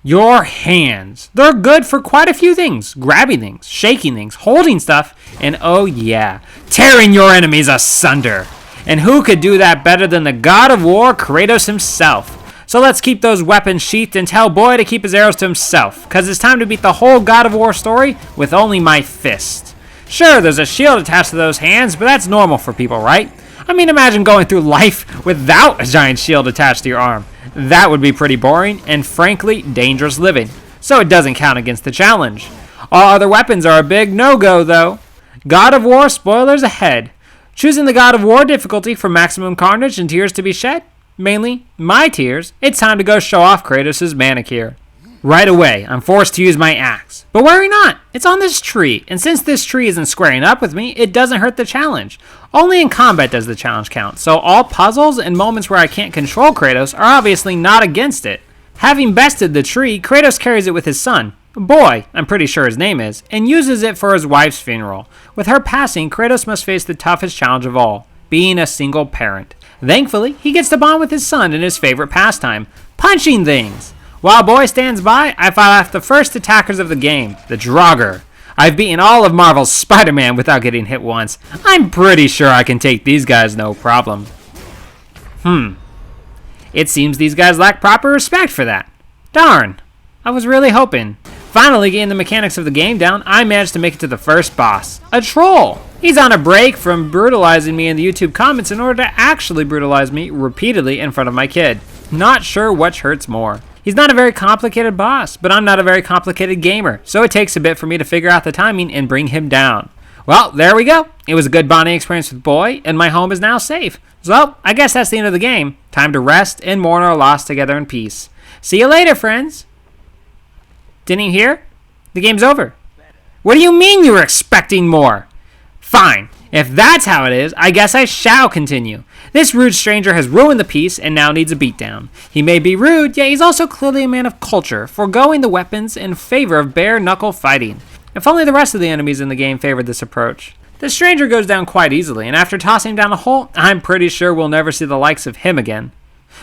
Your hands. They're good for quite a few things. Grabbing things, shaking things, holding stuff, and oh yeah, tearing your enemies asunder. And who could do that better than the god of war, Kratos himself? So let's keep those weapons sheathed and tell Boy to keep his arrows to himself, cause it's time to beat the whole God of War story with only my fist. Sure, there's a shield attached to those hands, but that's normal for people, right? I mean, imagine going through life without a giant shield attached to your arm. That would be pretty boring and frankly dangerous living, so it doesn't count against the challenge. All other weapons are a big no-go though. God of War spoilers ahead. Choosing the God of War difficulty for maximum carnage and tears to be shed? Mainly, my tears. It's time to go show off Kratos' manicure. Right away, I'm forced to use my axe. But worry not, it's on this tree, and since this tree isn't squaring up with me, it doesn't hurt the challenge. Only in combat does the challenge count, so all puzzles and moments where I can't control Kratos are obviously not against it. Having bested the tree, Kratos carries it with his son, Boy, I'm pretty sure his name is, and uses it for his wife's funeral. With her passing, Kratos must face the toughest challenge of all, being a single parent. Thankfully, he gets to bond with his son in his favorite pastime, punching things. While Boy stands by, I fight off the first attackers of the game, the Draugr. I've beaten all of Marvel's Spider-Man without getting hit once. I'm pretty sure I can take these guys no problem. It seems these guys lack proper respect for that. Darn, I was really hoping. Finally getting the mechanics of the game down, I managed to make it to the first boss, a troll. He's on a break from brutalizing me in the YouTube comments in order to actually brutalize me repeatedly in front of my kid. Not sure which hurts more. He's not a very complicated boss, but I'm not a very complicated gamer, so it takes a bit for me to figure out the timing and bring him down. Well, there we go. It was a good bonding experience with Boy, and my home is now safe. So, I guess that's the end of the game. Time to rest and mourn our loss together in peace. See you later, friends. Didn't you hear? The game's over. What do you mean you were expecting more? Fine. If that's how it is, I guess I shall continue. This rude stranger has ruined the peace and now needs a beatdown. He may be rude, yet he's also clearly a man of culture, foregoing the weapons in favor of bare-knuckle fighting. If only the rest of the enemies in the game favored this approach. The stranger goes down quite easily, and after tossing him down a hole, I'm pretty sure we'll never see the likes of him again.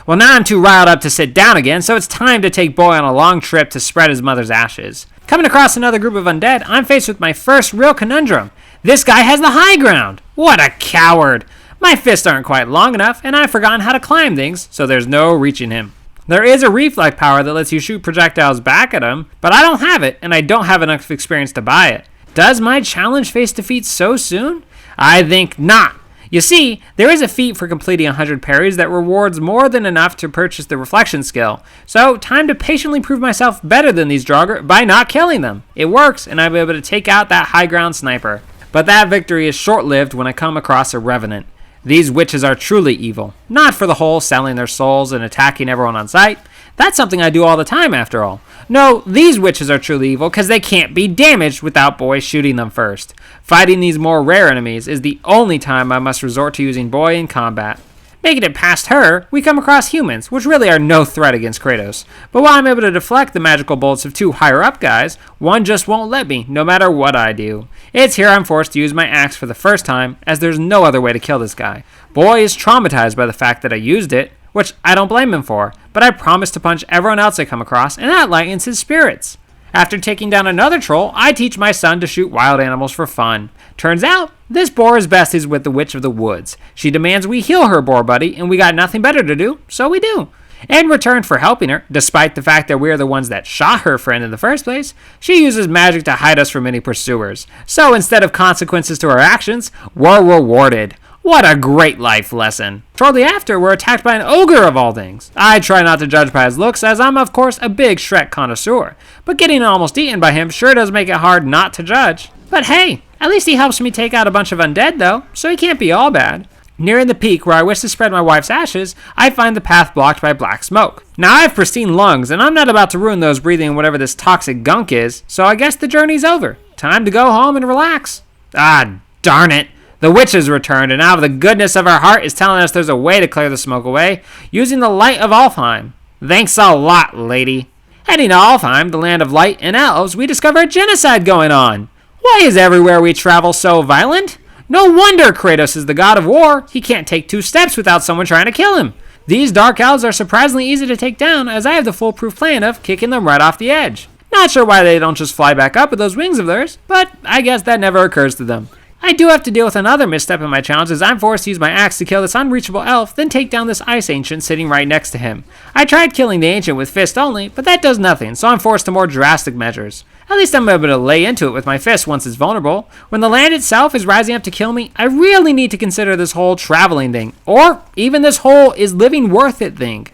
Well, now I'm too riled up to sit down again, so it's time to take Boy on a long trip to spread his mother's ashes. Coming across another group of undead, I'm faced with my first real conundrum. This guy has the high ground. What a coward. My fists aren't quite long enough, and I've forgotten how to climb things, so there's no reaching him. There is a reflect power that lets you shoot projectiles back at him, but I don't have it, and I don't have enough experience to buy it. Does my challenge face defeat so soon? I think not. You see, there is a feat for completing 100 parries that rewards more than enough to purchase the reflection skill. So, time to patiently prove myself better than these Draugr by not killing them. It works, and I'll be able to take out that high ground sniper. But that victory is short-lived when I come across a Revenant. These witches are truly evil. Not for the whole selling their souls and attacking everyone on sight. That's something I do all the time after all. No, these witches are truly evil because they can't be damaged without Boy shooting them first. Fighting these more rare enemies is the only time I must resort to using Boy in combat. Making it past her, we come across humans, which really are no threat against Kratos. But while I'm able to deflect the magical bolts of two higher up guys, one just won't let me, no matter what I do. It's here I'm forced to use my axe for the first time, as there's no other way to kill this guy. Boy is traumatized by the fact that I used it, which I don't blame him for, but I promise to punch everyone else I come across, and that lightens his spirits. After taking down another troll, I teach my son to shoot wild animals for fun. Turns out, this boar is besties with the Witch of the Woods. She demands we heal her boar buddy, and we got nothing better to do, so we do. In return for helping her, despite the fact that we're the ones that shot her friend in the first place, she uses magic to hide us from any pursuers. So instead of consequences to our actions, we're rewarded. What a great life lesson. Shortly after, we're attacked by an ogre of all things. I try not to judge by his looks, as I'm of course a big Shrek connoisseur, but getting almost eaten by him sure does make it hard not to judge. But hey, at least he helps me take out a bunch of undead though, so he can't be all bad. Nearing the peak where I wish to spread my wife's ashes, I find the path blocked by black smoke. Now I have pristine lungs, and I'm not about to ruin those breathing whatever this toxic gunk is, so I guess the journey's over. Time to go home and relax. Ah, darn it. The witch has returned, and out of the goodness of her heart is telling us there's a way to clear the smoke away, using the light of Alfheim. Thanks a lot, lady. Heading to Alfheim, the land of light and elves, we discover a genocide going on. Why is everywhere we travel so violent? No wonder Kratos is the god of war. He can't take 2 steps without someone trying to kill him. These dark elves are surprisingly easy to take down, as I have the foolproof plan of kicking them right off the edge. Not sure why they don't just fly back up with those wings of theirs, but I guess that never occurs to them. I do have to deal with another misstep in my challenge, as I'm forced to use my axe to kill this unreachable elf, then take down this ice ancient sitting right next to him. I tried killing the ancient with fist only, but that does nothing, so I'm forced to more drastic measures. At least I'm able to lay into it with my fist once it's vulnerable. When the land itself is rising up to kill me, I really need to consider this whole traveling thing, or even this whole is living worth it thing.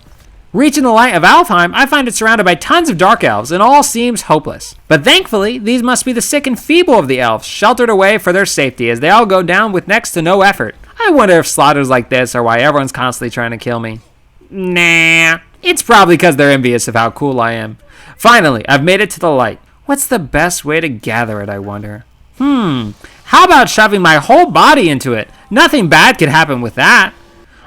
Reaching the light of Alfheim, I find it surrounded by tons of dark elves, and all seems hopeless. But thankfully, these must be the sick and feeble of the elves, sheltered away for their safety, as they all go down with next to no effort. I wonder if slaughters like this are why everyone's constantly trying to kill me. Nah, it's probably because they're envious of how cool I am. Finally, I've made it to the light. What's the best way to gather it, I wonder? How about shoving my whole body into it? Nothing bad could happen with that.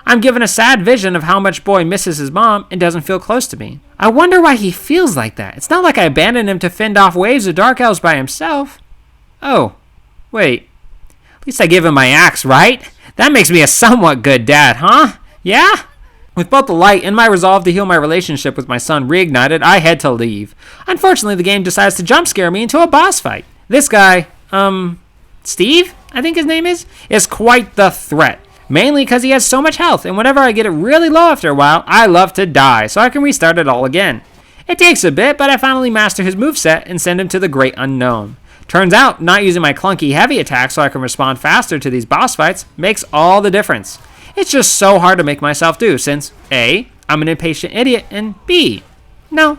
I'm given a sad vision of how much boy misses his mom and doesn't feel close to me. I wonder why he feels like that. It's not like I abandoned him to fend off waves of dark elves by himself. Oh, wait. At least I gave him my axe, right? That makes me a somewhat good dad, huh? Yeah? With both the light and my resolve to heal my relationship with my son reignited, I had to leave. Unfortunately, the game decides to jump scare me into a boss fight. This guy, Steve, I think his name is quite the threat. Mainly because he has so much health, and whenever I get it really low after a while, I love to die, so I can restart it all again. It takes a bit, but I finally master his moveset and send him to the great unknown. Turns out, not using my clunky heavy attack so I can respond faster to these boss fights makes all the difference. It's just so hard to make myself do, since A, I'm an impatient idiot, and B, no,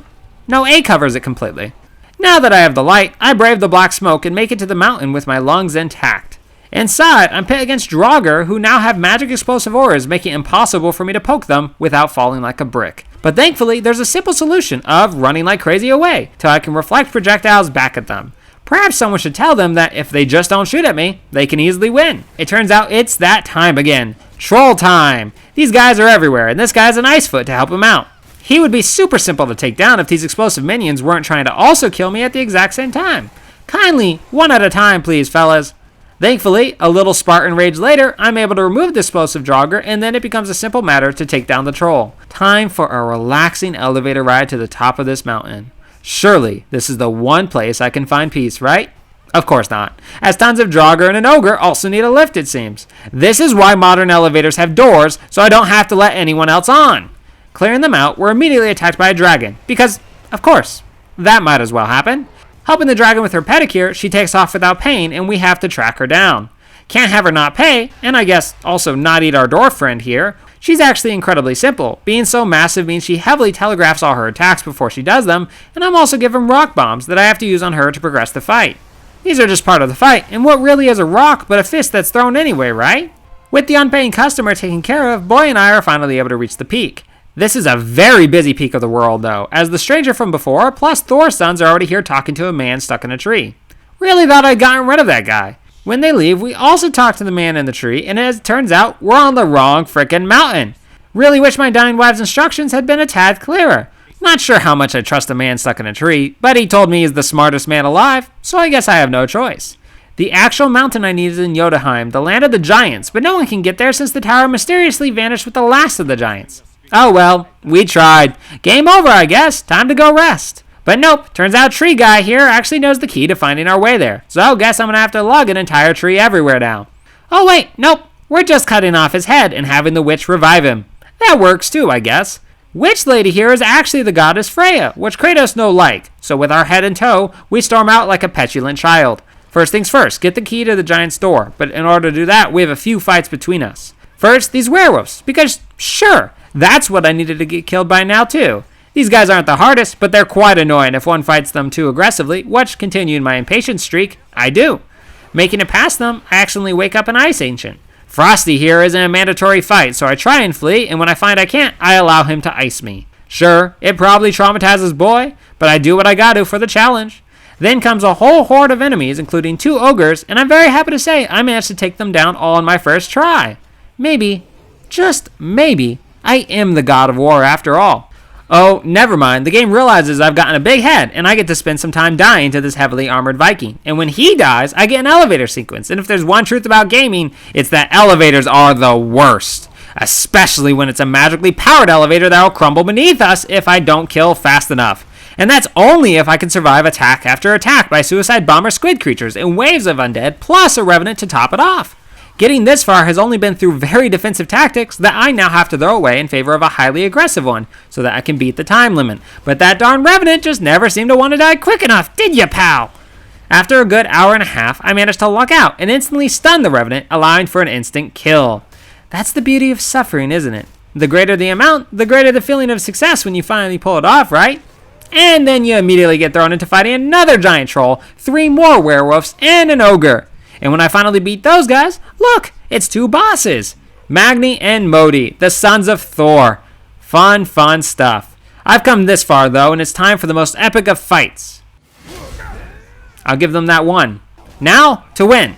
A covers it completely. Now that I have the light, I brave the black smoke and make it to the mountain with my lungs intact. Inside, I'm pit against Draugr, who now have magic explosive auras, making it impossible for me to poke them without falling like a brick. But thankfully, there's a simple solution of running like crazy away, till I can reflect projectiles back at them. Perhaps someone should tell them that if they just don't shoot at me, they can easily win. It turns out it's that time again. Troll time! These guys are everywhere, and this guy's an Icefoot to help him out. He would be super simple to take down if these explosive minions weren't trying to also kill me at the exact same time. Kindly, one at a time please, fellas. Thankfully, a little Spartan rage later, I'm able to remove the explosive Draugr, and then it becomes a simple matter to take down the troll. Time for a relaxing elevator ride to the top of this mountain. Surely, this is the one place I can find peace, right? Of course not, as tons of Draugr and an ogre also need a lift, it seems. This is why modern elevators have doors, so I don't have to let anyone else on. Clearing them out, we're immediately attacked by a dragon, because, of course, that might as well happen. Helping the dragon with her pedicure, she takes off without pain, and we have to track her down. Can't have her not pay, and I guess also not eat our dwarf friend here. She's actually incredibly simple. Being so massive means she heavily telegraphs all her attacks before she does them, and I'm also given rock bombs that I have to use on her to progress the fight. These are just part of the fight, and what really is a rock but a fist that's thrown anyway, right? With the unpaying customer taken care of, Boy and I are finally able to reach the peak. This is a very busy peak of the world, though, as the stranger from before, plus Thor's sons are already here talking to a man stuck in a tree. Really thought I'd gotten rid of that guy. When they leave, we also talk to the man in the tree, and as it turns out, we're on the wrong frickin' mountain. Really wish my dying wife's instructions had been a tad clearer. Not sure how much I trust a man stuck in a tree, but he told me he's the smartest man alive, so I guess I have no choice. The actual mountain I need is in Jotunheim, the land of the giants, but no one can get there since the tower mysteriously vanished with the last of the giants. Oh well, we tried. Game over, I guess. Time to go rest. But nope, turns out Tree Guy here actually knows the key to finding our way there. So I guess I'm gonna have to lug an entire tree everywhere now. Oh wait, nope. We're just cutting off his head and having the witch revive him. That works too, I guess. Witch Lady here is actually the goddess Freya, which Kratos no like. So with our head in tow, we storm out like a petulant child. First things first, get the key to the giant's door. But in order to do that, we have a few fights between us. First, these werewolves, because sure, that's what I needed to get killed by now too. These guys aren't the hardest, but they're quite annoying if one fights them too aggressively, which, continuing my impatience streak, I do. Making it past them, I accidentally wake up an Ice Ancient. Frosty here isn't a mandatory fight, so I try and flee, and when I find I can't, I allow him to ice me. Sure, it probably traumatizes Boy, but I do what I gotta for the challenge. Then comes a whole horde of enemies, including 2 ogres, and I'm very happy to say I managed to take them down all in my first try. Maybe, just maybe, I am the god of war after all. Oh, never mind. The game realizes I've gotten a big head, and I get to spend some time dying to this heavily armored Viking. And when he dies, I get an elevator sequence. And if there's one truth about gaming, it's that elevators are the worst. especially when it's a magically powered elevator that will crumble beneath us if I don't kill fast enough. And that's only if I can survive attack after attack by suicide bomber squid creatures and waves of undead, plus a revenant to top it off. Getting this far has only been through very defensive tactics that I now have to throw away in favor of a highly aggressive one, so that I can beat the time limit. But that darn revenant just never seemed to want to die quick enough, did ya, pal? After a good hour and a half, I managed to luck out and instantly stun the revenant, allowing for an instant kill. That's the beauty of suffering, isn't it? The greater the amount, the greater the feeling of success when you finally pull it off, right? And then you immediately get thrown into fighting another giant troll, 3 more werewolves, and an ogre. And when I finally beat those guys, look, it's 2 bosses. Magni and Modi, the sons of Thor. Fun, fun stuff. I've come this far, though, and it's time for the most epic of fights. I'll give them that 1. Now, to win.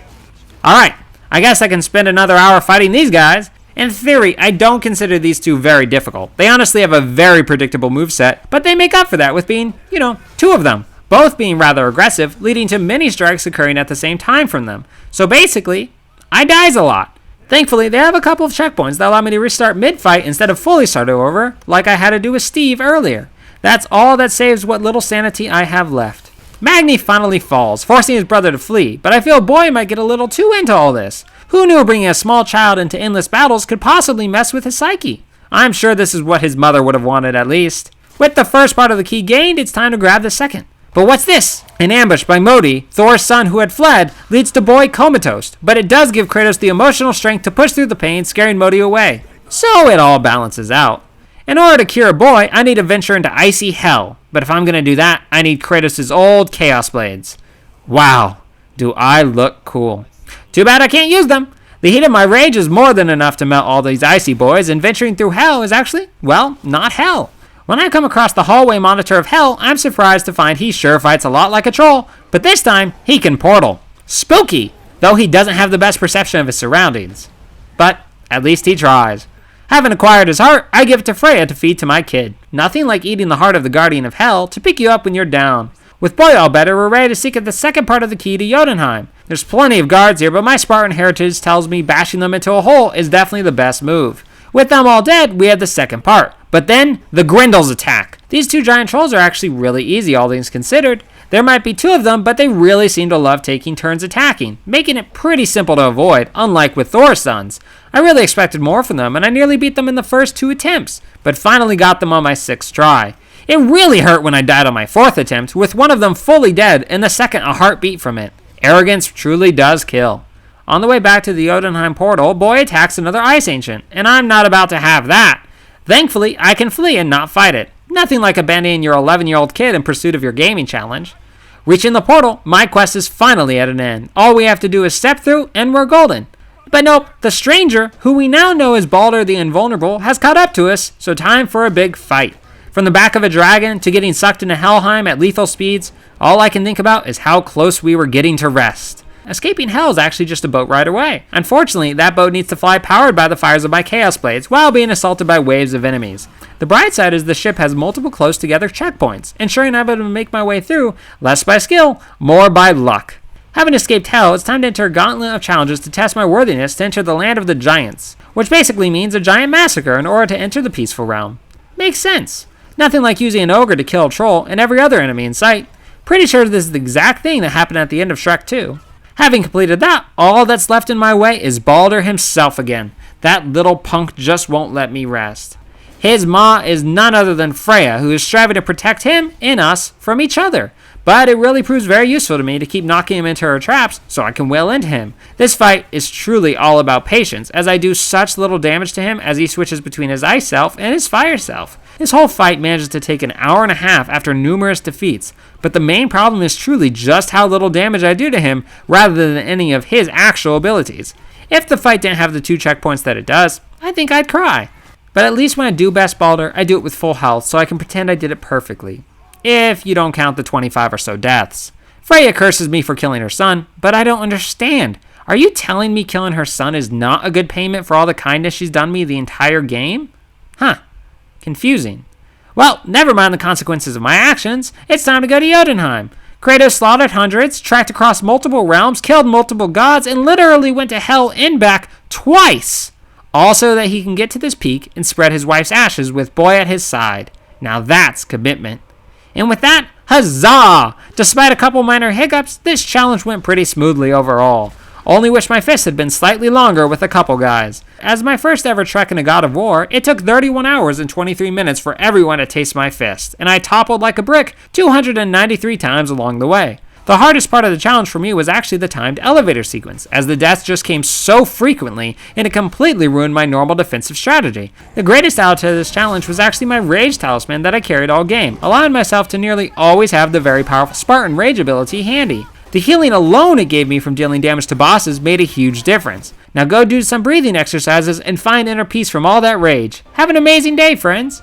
Alright, I guess I can spend another hour fighting these guys. In theory, I don't consider these 2 very difficult. They honestly have a very predictable moveset, but they make up for that with being, 2 of them. Both being rather aggressive, leading to many strikes occurring at the same time from them. So basically, I dies a lot. Thankfully, they have a couple of checkpoints that allow me to restart mid-fight instead of fully start over, like I had to do with Steve earlier. That's all that saves what little sanity I have left. Magni finally falls, forcing his brother to flee, but I feel Boy might get a little too into all this. Who knew bringing a small child into endless battles could possibly mess with his psyche? I'm sure this is what his mother would have wanted at least. With the first part of the key gained, it's time to grab the second. But what's this? An ambush by Modi, Thor's son who had fled, leads to Boy comatose, but it does give Kratos the emotional strength to push through the pain, scaring Modi away. So it all balances out. In order to cure Boy, I need to venture into icy hell, but if I'm going to do that, I need Kratos' old Chaos Blades. Wow, do I look cool. Too bad I can't use them. The heat of my rage is more than enough to melt all these icy boys, and venturing through hell is actually, well, not hell. When I come across the hallway monitor of hell, I'm surprised to find he sure fights a lot like a troll, but this time, he can portal. Spooky, though he doesn't have the best perception of his surroundings. But at least he tries. Having acquired his heart, I give it to Freya to feed to my kid. Nothing like eating the heart of the guardian of hell to pick you up when you're down. With Boy all better, we're ready to seek out the second part of the key to Jotunheim. There's plenty of guards here, but my Spartan heritage tells me bashing them into a hole is definitely the best move. With them all dead, we have the second part. But then, the Grendels attack. These 2 giant trolls are actually really easy, all things considered. There might be 2 of them, but they really seem to love taking turns attacking, making it pretty simple to avoid, unlike with Thor's sons. I really expected more from them, and I nearly beat them in the first 2 attempts, but finally got them on my 6th try. It really hurt when I died on my 4th attempt, with one of them fully dead and the second a heartbeat from it. Arrogance truly does kill. On the way back to the Jotunheim portal, Boy attacks another Ice Ancient, and I'm not about to have that. Thankfully, I can flee and not fight it. Nothing like abandoning your 11-year-old kid in pursuit of your gaming challenge. Reaching the portal, my quest is finally at an end. All we have to do is step through, and we're golden. But nope, the stranger, who we now know is Baldur the Invulnerable, has caught up to us, so time for a big fight. From the back of a dragon to getting sucked into Helheim at lethal speeds, all I can think about is how close we were getting to rest. Escaping hell is actually just a boat ride away. Unfortunately, that boat needs to fly powered by the fires of my Chaos Blades while being assaulted by waves of enemies. The bright side is the ship has multiple close together checkpoints, ensuring I'm able to make my way through, less by skill, more by luck. Having escaped hell, it's time to enter a gauntlet of challenges to test my worthiness to enter the land of the giants, which basically means a giant massacre in order to enter the peaceful realm. Makes sense. Nothing like using an ogre to kill a troll and every other enemy in sight. Pretty sure this is the exact thing that happened at the end of Shrek 2. Having completed that, all that's left in my way is Baldur himself again. That little punk just won't let me rest. His ma is none other than Freya, who is striving to protect him and us from each other. But it really proves very useful to me to keep knocking him into her traps so I can wail into him. This fight is truly all about patience, as I do such little damage to him as he switches between his ice self and his fire self. This whole fight manages to take an hour and a half after numerous defeats, but the main problem is truly just how little damage I do to him rather than any of his actual abilities. If the fight didn't have the 2 checkpoints that it does, I think I'd cry. But at least when I do best Baldur, I do it with full health so I can pretend I did it perfectly. If you don't count the 25 or so deaths. Freya curses me for killing her son, but I don't understand. Are you telling me killing her son is not a good payment for all the kindness she's done me the entire game? Huh. Confusing. Well, never mind the consequences of my actions. It's time to go to Jotunheim. Kratos slaughtered hundreds, tracked across multiple realms, killed multiple gods, and literally went to hell and back twice. all so that he can get to this peak and spread his wife's ashes with boy at his side. Now that's commitment. And with that, huzzah! Despite a couple minor hiccups, this challenge went pretty smoothly overall. Only wish my fist had been slightly longer with a couple guys. As my first ever trek in a God of War, it took 31 hours and 23 minutes for everyone to taste my fist, and I toppled like a brick 293 times along the way. The hardest part of the challenge for me was actually the timed elevator sequence, as the deaths just came so frequently, and it completely ruined my normal defensive strategy. The greatest out to this challenge was actually my Rage Talisman that I carried all game, allowing myself to nearly always have the very powerful Spartan Rage ability handy. The healing alone it gave me from dealing damage to bosses made a huge difference. Now go do some breathing exercises and find inner peace from all that rage. Have an amazing day, friends!